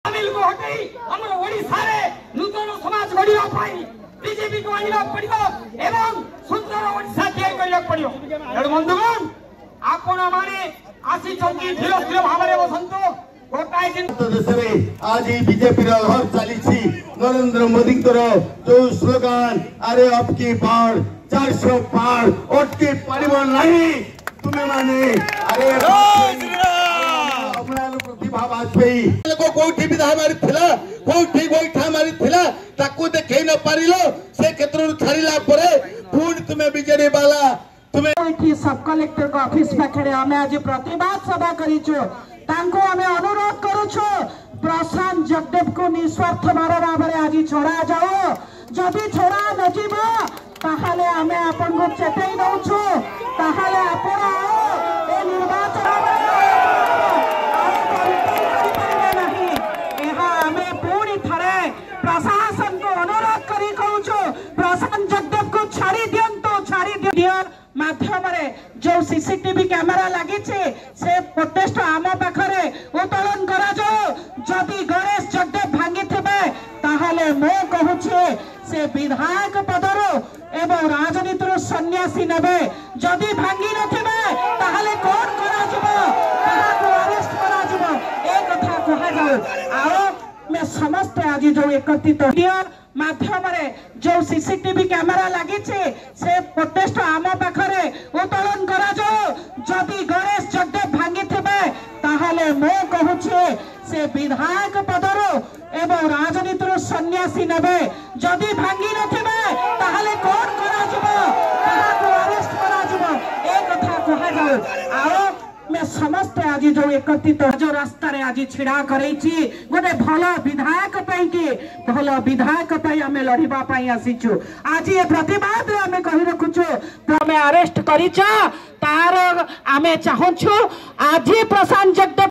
तमिल को हटई हमर ओडिसा रे नूतन समाज गढ़िया पाई बीजेपी को आनिबा पड़िबो एवं सुंदर ओडिसा तैयार करिया पड़िबो। एडु बंधुगण आपण माने आसी चौकी धीर धीर भाबरे बसंतो गोटाय दिन देश रे आज बीजेपी रो लहर चली नरेंद्र मोदी जो स्लोगान अरे अब की बार 400 पार अटके परिवार नहीं तुम्हें माने अरे प्रतिभा वाजपेयी को कोठी विधा मारी थिला कोठी गोइठा मारी थिला ताकू देखै न पारिलो से क्षेत्र छाड़िला परे पुणी तुम्हें बीजेडी वाला तुम्हें सब कलेक्टर को ऑफिस पाखे आम आज प्रतिवाद सभा करिछु तांको आमे अनुरोध करूछु प्रशांत जगदेव को निस्वार्थ भाव में आज छोड़ा जाओ जदि छोड़ा न जीवो ताहाले आमे आपन को चेतई दउछु ताहाले आपण ए निर्वाचन प्रशासन को अनुरोध करी कहूछु प्रशांत जगदेव को छाड़ी दियो माध्यम रे जो सीसीटीवी कैमेरा लगी से प्रोटेस्ट आम पाखरे उत्तोलन करा जाओ जदि गणेश जगदेव भांगी थे ताहले मो कहूछे से विधायक पदर एवं राजनीति सन्यासी नेबे जदि भांगी नथिबे ताहले कोन करा जिवो ताहाको अरेस्ट करा जिवो ए कथा कहा जाओ आरो मैं समस्त आज जो एकत्रित माध्यम रे जो सीसीटीवी कैमेरा लगी से प्रोटेस्ट आम पाखरे उत्तोलन करा जाओ जदि गणेश जगदेव भांगी थे ताहले मो कहूछे से विधायक पदर एवं राजनीति सन्यासी नेबे जदि भांगी नथिबे ताहले कोन करा जिवो ताहाको अरेस्ट करा जिवो ए कथा कहा जाओ आरो मैं समस्त आज जो एकत्रित जो रास्ता रे आज छिड़ा करैछि गोटे भल विधायक पई के भल विधायक पई हमें लड़िबा पई आसीछु आज ये प्रतिवाद हमें कहि रखुछु हमें अरेस्ट करिछ तार हमें चाहछु आज प्रशांत जगदेव